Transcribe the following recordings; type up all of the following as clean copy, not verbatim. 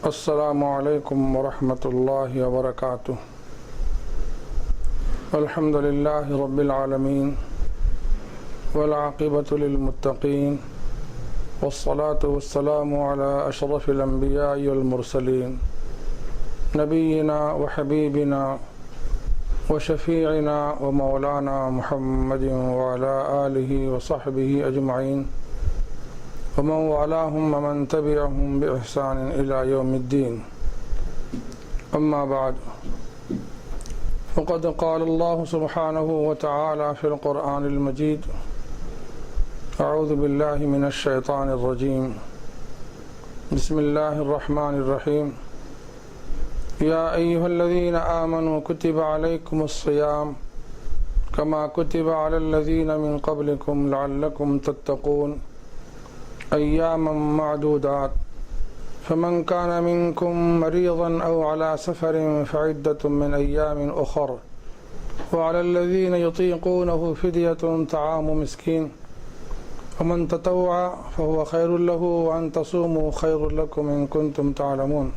السلام علیکم ورحمۃ اللہ وبرکاتہ۔ الحمد للہ رب العالمین والعاقبۃ للمتقین والصلاة والسلام علی اشرف الانبیاء والمرسلین نبینا وحبیبنا وشفیعنا ومولانا محمد وعلی آلہ وصحبہ اجمعین ومن والاهم ومن تبعهم بإحسان إلى يوم الدين، أما بعد، فقد قال الله سبحانه وتعالى في القرآن المجيد: أعوذ بالله من الشيطان الرجيم، بسم الله الرحمن الرحيم، يا أيها الذين آمنوا كتب عليكم الصيام كما كتب على الذين من قبلكم لعلكم تتقون أياما معدودات، فمن كان منكم مريضا أو على سفر فعدة من أيام أخر، وعلى الذين يطيقونه فدية طعام مسكين، ومن تطوع فهو خير له، وأن تصوموا خير لكم إن كنتم تعلمون۔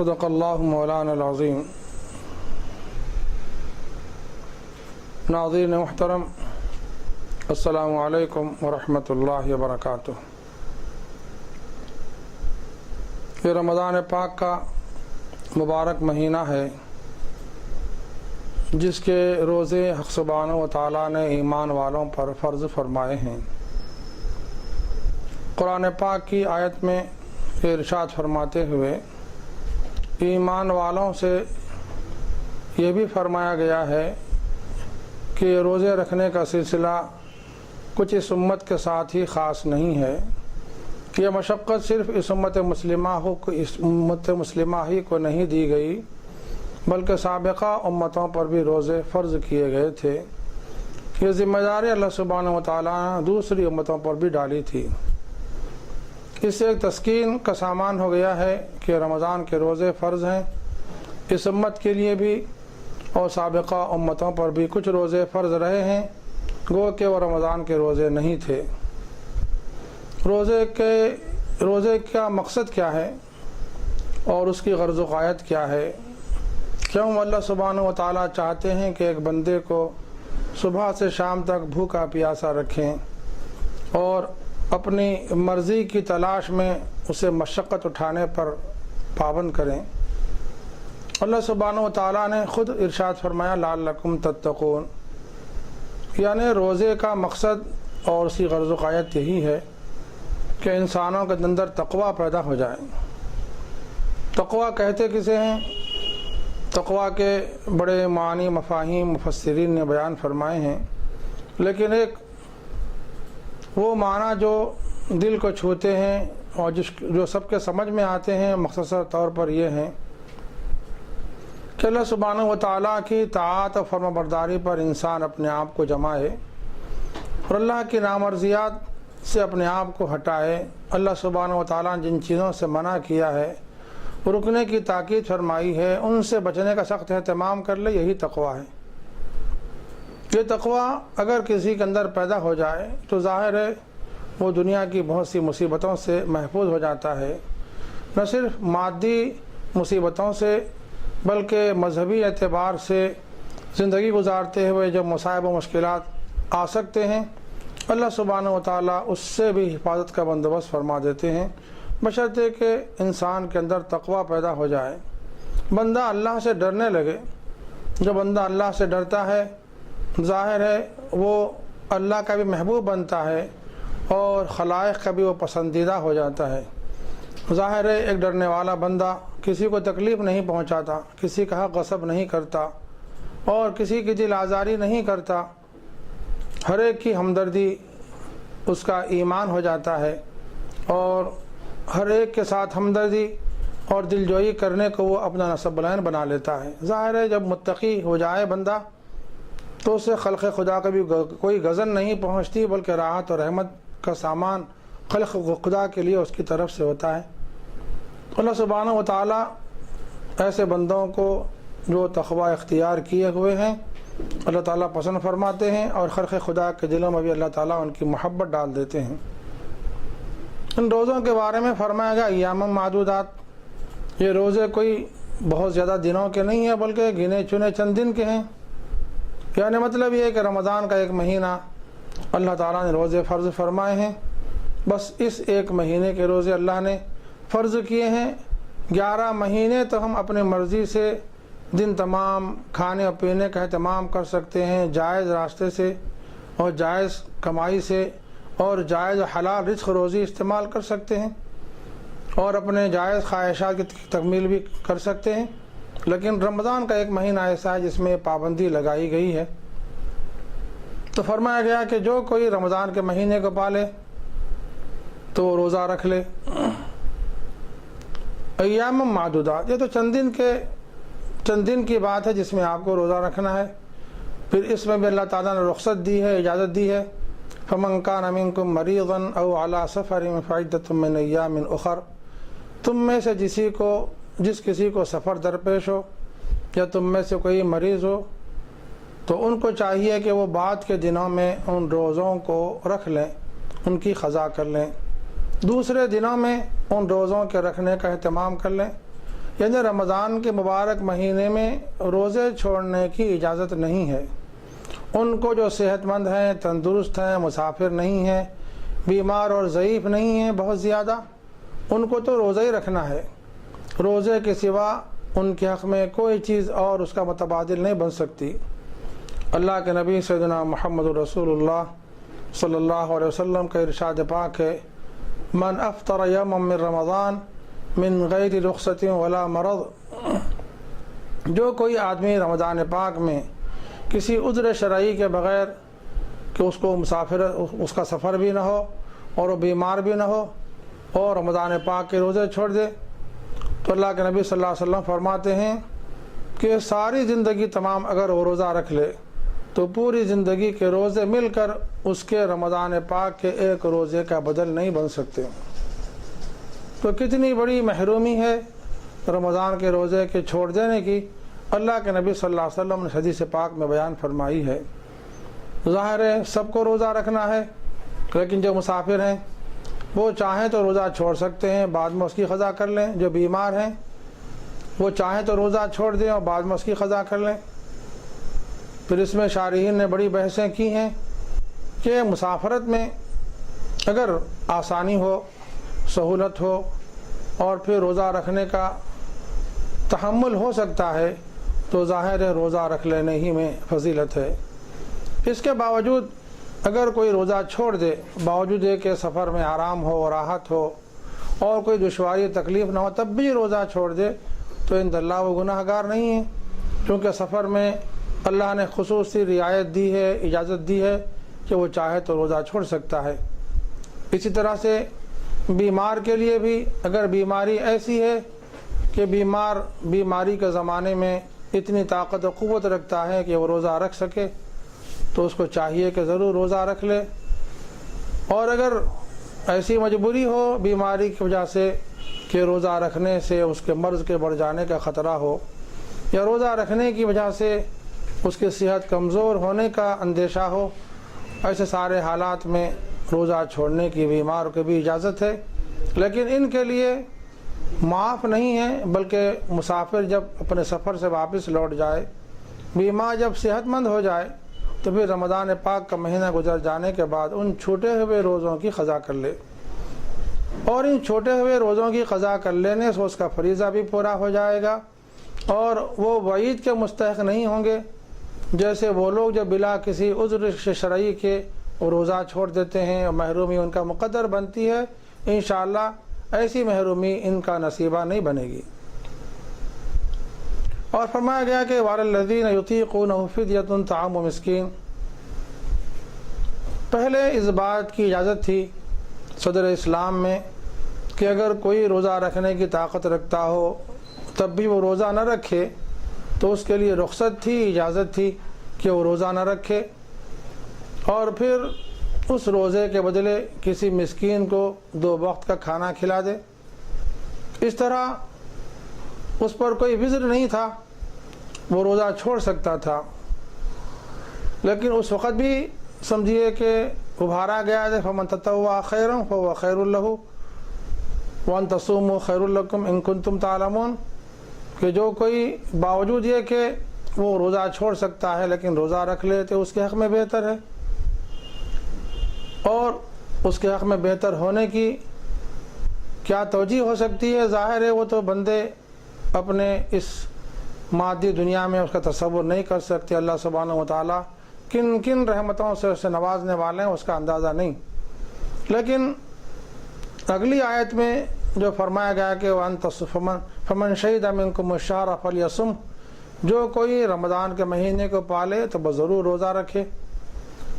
صدق الله مولانا العظيم۔ ناظرین محترم، السلام علیکم ورحمۃ اللہ وبرکاتہ۔ یہ رمضان پاک کا مبارک مہینہ ہے جس کے روزے حق سبحانہ و تعالیٰ نے ایمان والوں پر فرض فرمائے ہیں۔ قرآن پاک کی آیت میں ارشاد فرماتے ہوئے ایمان والوں سے یہ بھی فرمایا گیا ہے کہ روزے رکھنے کا سلسلہ کچھ اس امت کے ساتھ ہی خاص نہیں ہے، کہ یہ مشقت صرف اس امت مسلمہ ہی کو نہیں دی گئی، بلکہ سابقہ امتوں پر بھی روزے فرض کیے گئے تھے۔ یہ ذمہ داری اللہ سبحانہ و تعالیٰ نے دوسری امتوں پر بھی ڈالی تھی۔ اس سے ایک تسکین کا سامان ہو گیا ہے کہ رمضان کے روزے فرض ہیں اس امت کے لیے بھی، اور سابقہ امتوں پر بھی کچھ روزے فرض رہے ہیں، گو کہ وہ رمضان کے روزے نہیں تھے۔ روزے کا مقصد کیا ہے اور اس کی غرض و غایت کیا ہے؟ کیوں اللہ سبحانہ و تعالیٰ چاہتے ہیں کہ ایک بندے کو صبح سے شام تک بھوکا پیاسا رکھیں اور اپنی مرضی کی تلاش میں اسے مشقت اٹھانے پر پابند کریں؟ اللہ سبحانہ و تعالیٰ نے خود ارشاد فرمایا: لعلکم تتقون، یعنی روزے کا مقصد اور اس کی غرض و غایت یہی ہے کہ انسانوں کے اندر تقویٰ پیدا ہو جائے۔ تقویٰ کہتے کسے ہیں؟ تقویٰ کے بڑے معنی مفاہیم مفسرین نے بیان فرمائے ہیں، لیکن ایک وہ معنی جو دل کو چھوتے ہیں اور جو سب کے سمجھ میں آتے ہیں، مختصر طور پر یہ ہیں کہ اللہ سبحانہ و تعالیٰ کی طاعت و فرما برداری پر انسان اپنے آپ کو جمائے اور اللہ کی نامرضیات سے اپنے آپ کو ہٹائے۔ اللہ سبحانہ و تعالیٰ نے جن چیزوں سے منع کیا ہے، رکنے کی تاکید فرمائی ہے، ان سے بچنے کا سخت اہتمام کر لے، یہی تقویٰ ہے۔ یہ تقویٰ اگر کسی کے اندر پیدا ہو جائے تو ظاہر ہے وہ دنیا کی بہت سی مصیبتوں سے محفوظ ہو جاتا ہے، نہ صرف مادی مصیبتوں سے بلکہ مذہبی اعتبار سے زندگی گزارتے ہوئے جو مصائب و مشکلات آ سکتے ہیں، اللہ سبحانہ و تعالیٰ اس سے بھی حفاظت کا بندوبست فرما دیتے ہیں، بشرطے کہ انسان کے اندر تقویٰ پیدا ہو جائے، بندہ اللہ سے ڈرنے لگے۔ جو بندہ اللہ سے ڈرتا ہے ظاہر ہے وہ اللہ کا بھی محبوب بنتا ہے اور خلائق کا بھی وہ پسندیدہ ہو جاتا ہے۔ ظاہر ہے ایک ڈرنے والا بندہ کسی کو تکلیف نہیں پہنچاتا، کسی کا حق غصب نہیں کرتا اور کسی کی دل آزاری نہیں کرتا، ہر ایک کی ہمدردی اس کا ایمان ہو جاتا ہے اور ہر ایک کے ساتھ ہمدردی اور دلجوئی کرنے کو وہ اپنا نصب العین بنا لیتا ہے۔ ظاہر ہے جب متقی ہو جائے بندہ تو اسے خلق خدا کا بھی کوئی غضن نہیں پہنچتی، بلکہ راحت اور رحمت کا سامان خلق خدا کے لیے اس کی طرف سے ہوتا ہے۔ اللہ سبحانہ و تعالیٰ ایسے بندوں کو جو تقویٰ اختیار کیے ہوئے ہیں اللہ تعالیٰ پسند فرماتے ہیں اور خلق خدا کے دلوں میں بھی اللہ تعالیٰ ان کی محبت ڈال دیتے ہیں۔ ان روزوں کے بارے میں فرمایا گیا ایام معدودات، یہ روزے کوئی بہت زیادہ دنوں کے نہیں ہیں بلکہ گنے چنے چند دن کے ہیں۔ یعنی مطلب یہ ہے کہ رمضان کا ایک مہینہ اللہ تعالیٰ نے روزے فرض فرمائے ہیں، بس اس ایک مہینے کے روزے اللہ نے فرض کیے ہیں۔ 11 مہینے تو ہم اپنے مرضی سے دن تمام کھانے اور پینے کا اہتمام کر سکتے ہیں، جائز راستے سے اور جائز کمائی سے اور جائز حلال رزق روزی استعمال کر سکتے ہیں اور اپنے جائز خواہشات کی تکمیل بھی کر سکتے ہیں، لیکن رمضان کا ایک مہینہ ایسا ہے جس میں پابندی لگائی گئی ہے۔ تو فرمایا گیا کہ جو کوئی رمضان کے مہینے کو پالے تو وہ روزہ رکھ لے۔ ایام معدودات، یہ تو چند دن کی بات ہے جس میں آپ کو روزہ رکھنا ہے، پھر اس میں بھی اللہ تعالیٰ نے رخصت دی ہے، اجازت دی ہے۔ فَمَنْ كَانَ مِنْكُمْ مَرِيضًا أَوْ عَلَىٰ سَفَرٍ فَعِدَّةٌ مِّنْ أَيَّامٍ أُخَرَ، تم میں سے جس کسی کو سفر درپیش ہو یا تم میں سے کوئی مریض ہو تو ان کو چاہیے کہ وہ بعد کے دنوں میں ان روزوں کو رکھ لیں، ان کی قضا کر لیں، دوسرے دنوں میں ان روزوں کے رکھنے کا اہتمام کر لیں۔ یعنی رمضان کے مبارک مہینے میں روزے چھوڑنے کی اجازت نہیں ہے۔ ان کو جو صحت مند ہیں، تندرست ہیں، مسافر نہیں ہیں، بیمار اور ضعیف نہیں ہیں بہت زیادہ، ان کو تو روزہ ہی رکھنا ہے۔ روزے کے سوا ان کے حق میں کوئی چیز اور اس کا متبادل نہیں بن سکتی۔ اللہ کے نبی سیدنا محمد رسول اللہ صلی اللہ علیہ وسلم کا ارشاد پاک ہے، من افطر یوما من رمضان من غیر رخصت ولا مرض، جو کوئی آدمی رمضان پاک میں کسی عذر شرعی کے بغیر کہ اس کو اس کا سفر بھی نہ ہو اور وہ بیمار بھی نہ ہو اور رمضان پاک کے روزے چھوڑ دے، تو اللہ کے نبی صلی اللہ علیہ وسلم فرماتے ہیں کہ ساری زندگی تمام اگر وہ روزہ رکھ لے تو پوری زندگی کے روزے مل کر اس کے رمضان پاک کے ایک روزے کا بدل نہیں بن سکتے۔ تو کتنی بڑی محرومی ہے رمضان کے روزے کے چھوڑ دینے کی، اللہ کے نبی صلی اللہ علیہ وسلم نے حدیث پاک میں بیان فرمائی ہے۔ ظاہر ہے سب کو روزہ رکھنا ہے، لیکن جو مسافر ہیں وہ چاہیں تو روزہ چھوڑ سکتے ہیں، بعد میں اس کی قضا کر لیں۔ جو بیمار ہیں وہ چاہیں تو روزہ چھوڑ دیں اور بعد میں اس کی قضا کر لیں۔ پھر اس میں شارحین نے بڑی بحثیں کی ہیں کہ مسافرت میں اگر آسانی ہو، سہولت ہو اور پھر روزہ رکھنے کا تحمل ہو سکتا ہے تو ظاہر ہے روزہ رکھ لینے ہی میں فضیلت ہے۔ اس کے باوجود اگر کوئی روزہ چھوڑ دے، باوجود ہے کہ سفر میں آرام ہو، راحت ہو اور کوئی دشواری تکلیف نہ ہو، تب بھی روزہ چھوڑ دے تو عند اللہ وہ گناہ گار نہیں ہے، کیونکہ سفر میں اللہ نے خصوصی رعایت دی ہے، اجازت دی ہے کہ وہ چاہے تو روزہ چھوڑ سکتا ہے۔ اسی طرح سے بیمار کے لیے بھی اگر بیماری ایسی ہے کہ بیماری کے زمانے میں اتنی طاقت و قوت رکھتا ہے کہ وہ روزہ رکھ سکے تو اس کو چاہیے کہ ضرور روزہ رکھ لے، اور اگر ایسی مجبوری ہو بیماری کی وجہ سے کہ روزہ رکھنے سے اس کے مرض کے بڑھ جانے کا خطرہ ہو یا روزہ رکھنے کی وجہ سے اس کی صحت کمزور ہونے کا اندیشہ ہو، ایسے سارے حالات میں روزہ چھوڑنے کی بیمار کو بھی اجازت ہے، لیکن ان کے لیے معاف نہیں ہے، بلکہ مسافر جب اپنے سفر سے واپس لوٹ جائے، بیمار جب صحت مند ہو جائے تو پھر رمضان پاک کا مہینہ گزر جانے کے بعد ان چھوٹے ہوئے روزوں کی قضا کر لے، اور ان چھوٹے ہوئے روزوں کی قضا کر لینے سے اس کا فریضہ بھی پورا ہو جائے گا اور وہ وعید کے مستحق نہیں ہوں گے جیسے وہ لوگ جو بلا کسی عذر شرعی کے روزہ چھوڑ دیتے ہیں اور محرومی ان کا مقدر بنتی ہے۔ انشاءاللہ ایسی محرومی ان کا نصیبہ نہیں بنے گی۔ اور فرمایا گیا کہ وَعَلَى الَّذِينَ يُطِيقُونَهُ فِدْيَةٌ طَعَامُ مِسْكِينٍ، پہلے اس بات کی اجازت تھی صدر اسلام میں کہ اگر کوئی روزہ رکھنے کی طاقت رکھتا ہو تب بھی وہ روزہ نہ رکھے تو اس کے لیے رخصت تھی، اجازت تھی کہ وہ روزہ نہ رکھے اور پھر اس روزے کے بدلے کسی مسکین کو 2 وقت کا کھانا کھلا دے۔ اس طرح اس پر کوئی وزر نہیں تھا، وہ روزہ چھوڑ سکتا تھا، لیکن اس وقت بھی سمجھیے کہ ابھارا گیا ہے فَمَن تَطَوَّعَ خَيْرًا فَهُوَ خَيْرٌ لَهُ، وَأَن تَصُومُوا خَيْرٌ لَكُمْ إِن كُنتُمْ تَعْلَمُونَ کہ جو کوئی باوجود یہ کہ وہ روزہ چھوڑ سکتا ہے لیکن روزہ رکھ لے تو اس کے حق میں بہتر ہے، اور اس کے حق میں بہتر ہونے کی کیا توجہ ہو سکتی ہے؟ ظاہر ہے وہ تو بندے اپنے اس مادی دنیا میں اس کا تصور نہیں کر سکتے۔ اللہ سبحانہ و تعالیٰ کن کن رحمتوں سے اسے نوازنے والے ہیں اس کا اندازہ نہیں، لیکن اگلی آیت میں جو فرمایا گیا کہ فَمَن شَهِدَ مِنكُمُ الشَّهْرَ فَلْيَصُمْ، جو کوئی رمضان کے مہینے کو پالے تو بضرور روزہ رکھے۔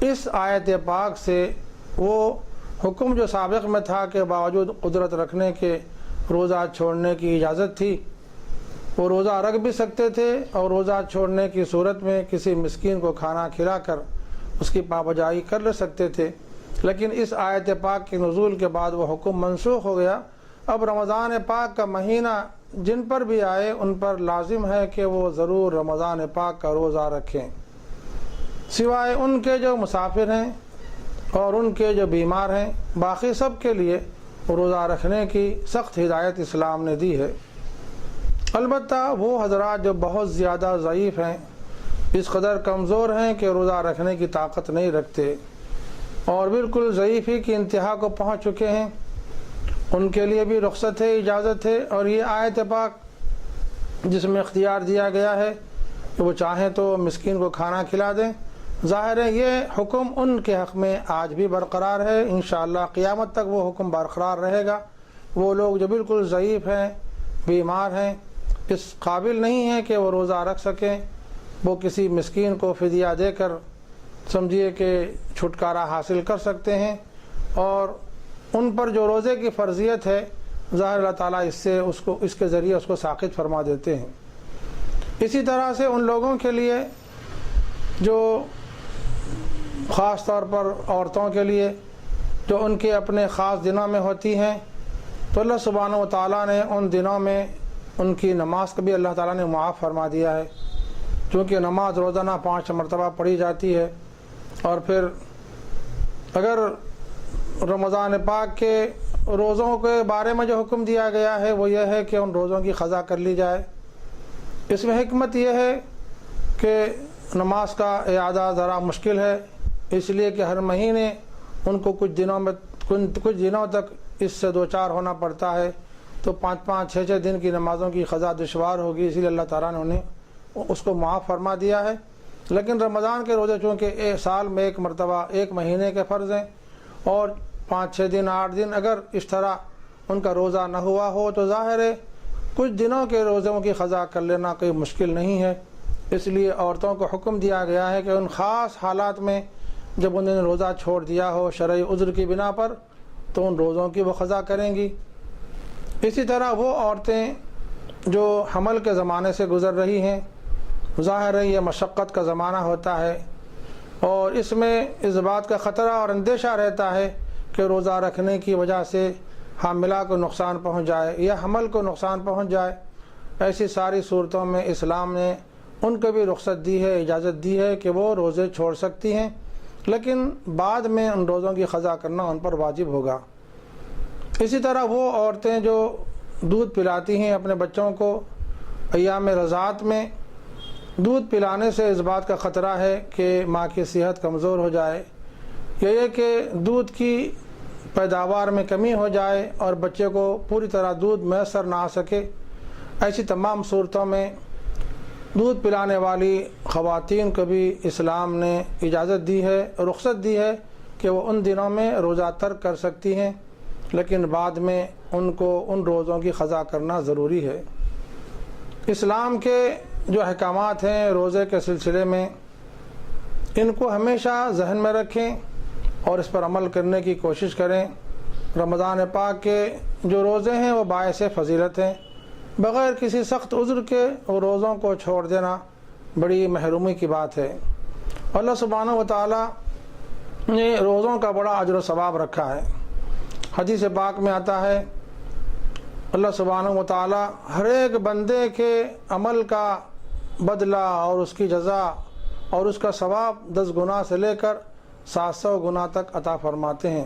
اس آیت پاک سے وہ حکم جو سابق میں تھا کہ باوجود قدرت رکھنے کے روزہ چھوڑنے کی اجازت تھی، وہ روزہ رکھ بھی سکتے تھے اور روزہ چھوڑنے کی صورت میں کسی مسکین کو کھانا کھلا کر اس کی پابجائی کر لے سکتے تھے، لیکن اس آیت پاک کے نزول کے بعد وہ حکم منسوخ ہو گیا۔ اب رمضان پاک کا مہینہ جن پر بھی آئے ان پر لازم ہے کہ وہ ضرور رمضان پاک کا روزہ رکھیں، سوائے ان کے جو مسافر ہیں اور ان کے جو بیمار ہیں، باقی سب کے لیے روزہ رکھنے کی سخت ہدایت اسلام نے دی ہے۔ البتہ وہ حضرات جو بہت زیادہ ضعیف ہیں، اس قدر کمزور ہیں کہ روزہ رکھنے کی طاقت نہیں رکھتے اور بالکل ضعیفی کی انتہا کو پہنچ چکے ہیں، ان کے لیے بھی رخصت ہے، اجازت ہے۔ اور یہ آیت پاک جس میں اختیار دیا گیا ہے کہ وہ چاہیں تو مسکین کو کھانا کھلا دیں، ظاہر ہے یہ حکم ان کے حق میں آج بھی برقرار ہے، انشاءاللہ قیامت تک وہ حکم برقرار رہے گا۔ وہ لوگ جو بالکل ضعیف ہیں، بیمار ہیں، اس قابل نہیں ہیں کہ وہ روزہ رکھ سکیں، وہ کسی مسکین کو فدیہ دے کر سمجھیے کہ چھٹکارا حاصل کر سکتے ہیں، اور ان پر جو روزے کی فرضیت ہے ظاہر اللہ تعالیٰ اس کے ذریعے اس کو ساقط فرما دیتے ہیں۔ اسی طرح سے ان لوگوں کے لیے جو خاص طور پر عورتوں کے لیے جو ان کے اپنے خاص دنوں میں ہوتی ہیں، تو اللہ سبحانہ و تعالیٰ نے ان دنوں میں ان کی نماز کو بھی اللہ تعالیٰ نے معاف فرما دیا ہے، چونکہ نماز روزانہ 5 مرتبہ پڑھی جاتی ہے، اور پھر اگر رمضان پاک کے روزوں کے بارے میں جو حکم دیا گیا ہے وہ یہ ہے کہ ان روزوں کی قضا کر لی جائے۔ اس میں حکمت یہ ہے کہ نماز کا اعادہ ذرا مشکل ہے، اس لیے کہ ہر مہینے ان کو کچھ دنوں تک اس سے دوچار ہونا پڑتا ہے، تو 5-5 6 دن کی نمازوں کی قضا دشوار ہوگی، اسی لیے اللہ تعالیٰ نے انہیں اس کو معاف فرما دیا ہے۔ لیکن رمضان کے روزے چونکہ سال میں ایک مرتبہ ایک مہینے کے فرض ہیں، اور 5-6 دن 8 دن اگر اس طرح ان کا روزہ نہ ہوا ہو تو ظاہر ہے کچھ دنوں کے روزوں کی قضا کر لینا کوئی مشکل نہیں ہے۔ اس لیے عورتوں کو حکم دیا گیا ہے کہ ان خاص حالات میں جب انہوں نے روزہ چھوڑ دیا ہو شرعی عذر کی بنا پر تو ان روزوں کی وہ قضا کریں گی۔ اسی طرح وہ عورتیں جو حمل کے زمانے سے گزر رہی ہیں، ظاہر ہے یہ مشقت کا زمانہ ہوتا ہے، اور اس میں اس بات کا خطرہ اور اندیشہ رہتا ہے کہ روزہ رکھنے کی وجہ سے حاملہ کو نقصان پہنچ جائے یا حمل کو نقصان پہنچ جائے۔ ایسی ساری صورتوں میں اسلام نے ان کو بھی رخصت دی ہے، اجازت دی ہے کہ وہ روزے چھوڑ سکتی ہیں، لیکن بعد میں ان روزوں کی قضا کرنا ان پر واجب ہوگا۔ اسی طرح وہ عورتیں جو دودھ پلاتی ہیں اپنے بچوں کو ایام رضاعت میں، دودھ پلانے سے اس بات کا خطرہ ہے کہ ماں کی صحت کمزور ہو جائے، یا یہ کہ دودھ کی پیداوار میں کمی ہو جائے اور بچے کو پوری طرح دودھ میسر نہ آ سکے۔ ایسی تمام صورتوں میں دودھ پلانے والی خواتین کو بھی اسلام نے اجازت دی ہے، رخصت دی ہے کہ وہ ان دنوں میں روزہ ترک کر سکتی ہیں، لیکن بعد میں ان کو ان روزوں کی قضا کرنا ضروری ہے۔ اسلام کے جو احکامات ہیں روزے کے سلسلے میں، ان کو ہمیشہ ذہن میں رکھیں اور اس پر عمل کرنے کی کوشش کریں۔ رمضان پاک کے جو روزے ہیں وہ باعث فضیلت ہیں، بغیر کسی سخت عذر کے روزوں کو چھوڑ دینا بڑی محرومی کی بات ہے۔ اللہ سبحانہ و تعالیٰ نے روزوں کا بڑا اجر و ثواب رکھا ہے۔ حدیث پاک میں آتا ہے اللہ سبحانہ و تعالیٰ ہر ایک بندے کے عمل کا بدلہ اور اس کی جزا اور اس کا ثواب 10 گنا سے لے کر 700 گنا تک عطا فرماتے ہیں۔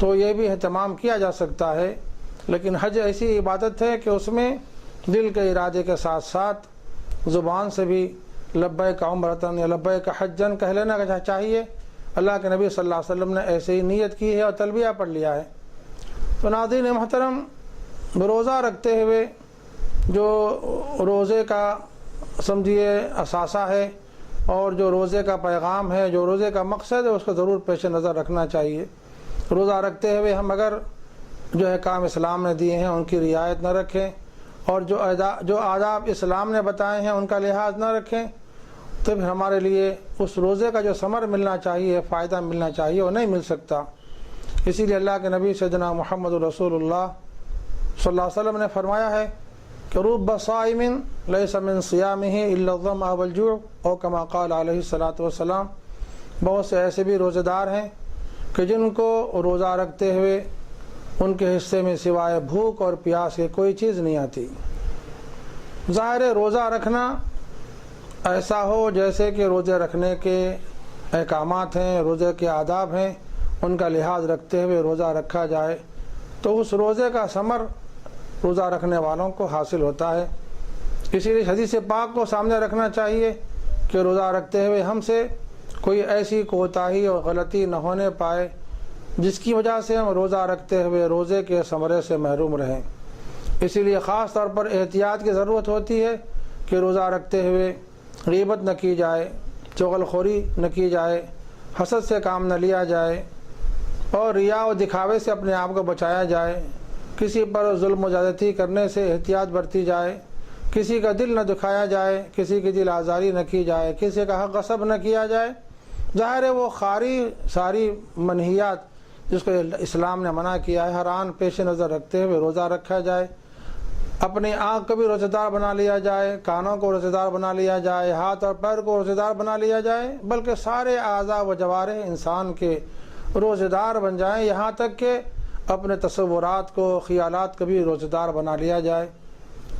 تو یہ بھی اہتمام کیا جا سکتا ہے، لیکن حج ایسی عبادت ہے کہ اس میں دل کے ارادے کے ساتھ ساتھ زبان سے بھی لبیک عمرتن یا لبیک حجن کہہ لینا چاہیے۔ اللہ کے نبی صلی اللہ علیہ وسلم نے ایسے ہی نیت کی ہے اور تلبیہ پڑھ لیا ہے۔ تو ناظرین محترم، روزہ رکھتے ہوئے جو روزے کا سمجھیے اثاثہ ہے اور جو روزے کا پیغام ہے، جو روزے کا مقصد ہے، اس کو ضرور پیش نظر رکھنا چاہیے۔ روزہ رکھتے ہوئے ہم اگر جو احکام اسلام نے دیے ہیں ان کی رعایت نہ رکھیں اور جو آداب اسلام نے بتائے ہیں ان کا لحاظ نہ رکھیں، تو پھر ہمارے لیے اس روزے کا جو ثمر ملنا چاہیے، فائدہ ملنا چاہیے، وہ نہیں مل سکتا۔ اسی لیے اللہ کے نبی سیدنا محمد رسول اللہ صلی اللہ علیہ وسلم نے فرمایا ہے کہ رب صائم لیس من صیامہ الا الظمأ والجوع، او کما قال علیہ الصلاۃ والسلام، بہت سے ایسے بھی روزے دار ہیں کہ جن کو روزہ رکھتے ہوئے ان کے حصے میں سوائے بھوک اور پیاس کے کوئی چیز نہیں آتی۔ ظاہر ہے روزہ رکھنا ایسا ہو جیسے کہ روزے رکھنے کے احکامات ہیں، روزے کے آداب ہیں، ان کا لحاظ رکھتے ہوئے روزہ رکھا جائے تو اس روزے کا ثمر روزہ رکھنے والوں کو حاصل ہوتا ہے۔ اسی لیے حدیث پاک کو سامنے رکھنا چاہیے کہ روزہ رکھتے ہوئے ہم سے کوئی ایسی کوتاہی اور غلطی نہ ہونے پائے جس کی وجہ سے ہم روزہ رکھتے ہوئے روزے کے ثمرے سے محروم رہیں۔ اسی لیے خاص طور پر احتیاط کی ضرورت ہوتی ہے کہ روزہ رکھتے ہوئے غیبت نہ کی جائے، چغل خوری نہ کی جائے، حسد سے کام نہ لیا جائے اور ریا و دکھاوے سے اپنے آپ کو بچایا جائے، کسی پر ظلم و زیادتی کرنے سے احتیاط برتی جائے، کسی کا دل نہ دکھایا جائے، کسی کی دل آزاری نہ کی جائے، کسی کا حق غصب نہ کیا جائے۔ ظاہر ہے وہ ساری منہیات جس کو اسلام نے منع کیا ہے ہر آن پیش نظر رکھتے ہوئے روزہ رکھا جائے۔ اپنی آنکھ کو بھی روزہ دار بنا لیا جائے، کانوں کو روزہ دار بنا لیا جائے، ہاتھ اور پیر کو روزہ دار بنا لیا جائے، بلکہ سارے اعضاء و جوارح انسان کے روزہ دار بن جائیں، یہاں تک کہ اپنے تصورات کو، خیالات کو بھی روزہ دار بنا لیا جائے۔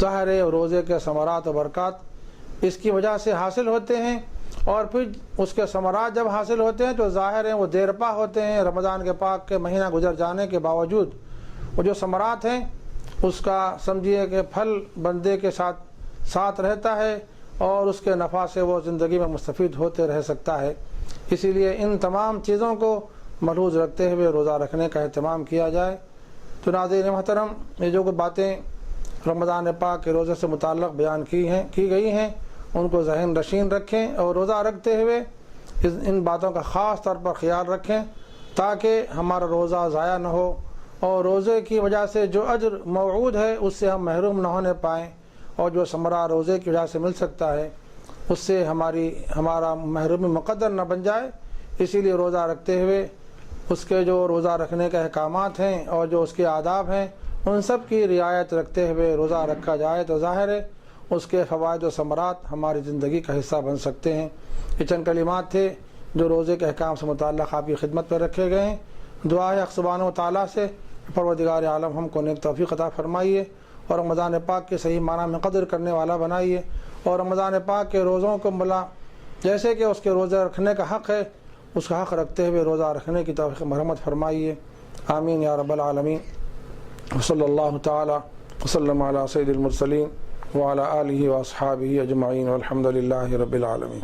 ظاہر ہے روزے کے ثمرات و برکات اس کی وجہ سے حاصل ہوتے ہیں، اور پھر اس کے ثمرات جب حاصل ہوتے ہیں تو ظاہر ہیں وہ دیر پا ہوتے ہیں۔ رمضان کے پاک کے مہینہ گزر جانے کے باوجود وہ جو ثمرات ہیں اس کا سمجھیے کہ پھل بندے کے ساتھ رہتا ہے اور اس کے نفع سے وہ زندگی میں مستفید ہوتے رہ سکتا ہے۔ اسی لیے ان تمام چیزوں کو ملحوظ رکھتے ہوئے روزہ رکھنے کا اہتمام کیا جائے۔ تو ناظرین محترم، یہ جو باتیں رمضان پاک کے روزے سے متعلق بیان کی گئی ہیں ان کو ذہن نشین رکھیں اور روزہ رکھتے ہوئے ان باتوں کا خاص طور پر خیال رکھیں تاکہ ہمارا روزہ ضائع نہ ہو اور روزے کی وجہ سے جو اجر موعود ہے اس سے ہم محروم نہ ہونے پائیں، اور جو ثمرہ روزے کی وجہ سے مل سکتا ہے اس سے ہمارا محرومی مقدر نہ بن جائے۔ اسی لیے روزہ رکھتے ہوئے اس کے جو روزہ رکھنے کے احکامات ہیں اور جو اس کے آداب ہیں ان سب کی رعایت رکھتے ہوئے روزہ رکھا جائے تو ظاہر ہے اس کے فوائد و ثمرات ہماری زندگی کا حصہ بن سکتے ہیں۔ یہ چند کلمات تھے جو روزے کے احکام سے متعلق آپ کی خدمت میں رکھے گئے ہیں۔ دعا ہے حق سبحانہ و تعالیٰ سے پروردگار عالم ہم کو نیک توفیق عطا فرمائیے اور رمضان پاک کے صحیح معنی میں قدر کرنے والا بنائیے، اور رمضان پاک کے روزوں کو جیسے کہ اس کے روزے رکھنے کا حق ہے اس کا حق رکھتے ہوئے روزہ رکھنے کی توفیق مرحمت فرمائیے۔ آمین یا رب العالمین۔ صلی اللہ تعالی وسلم علی سید المرسلین وعلی آلہ واصحابہ اجمعین والحمد للہ رب العالمین۔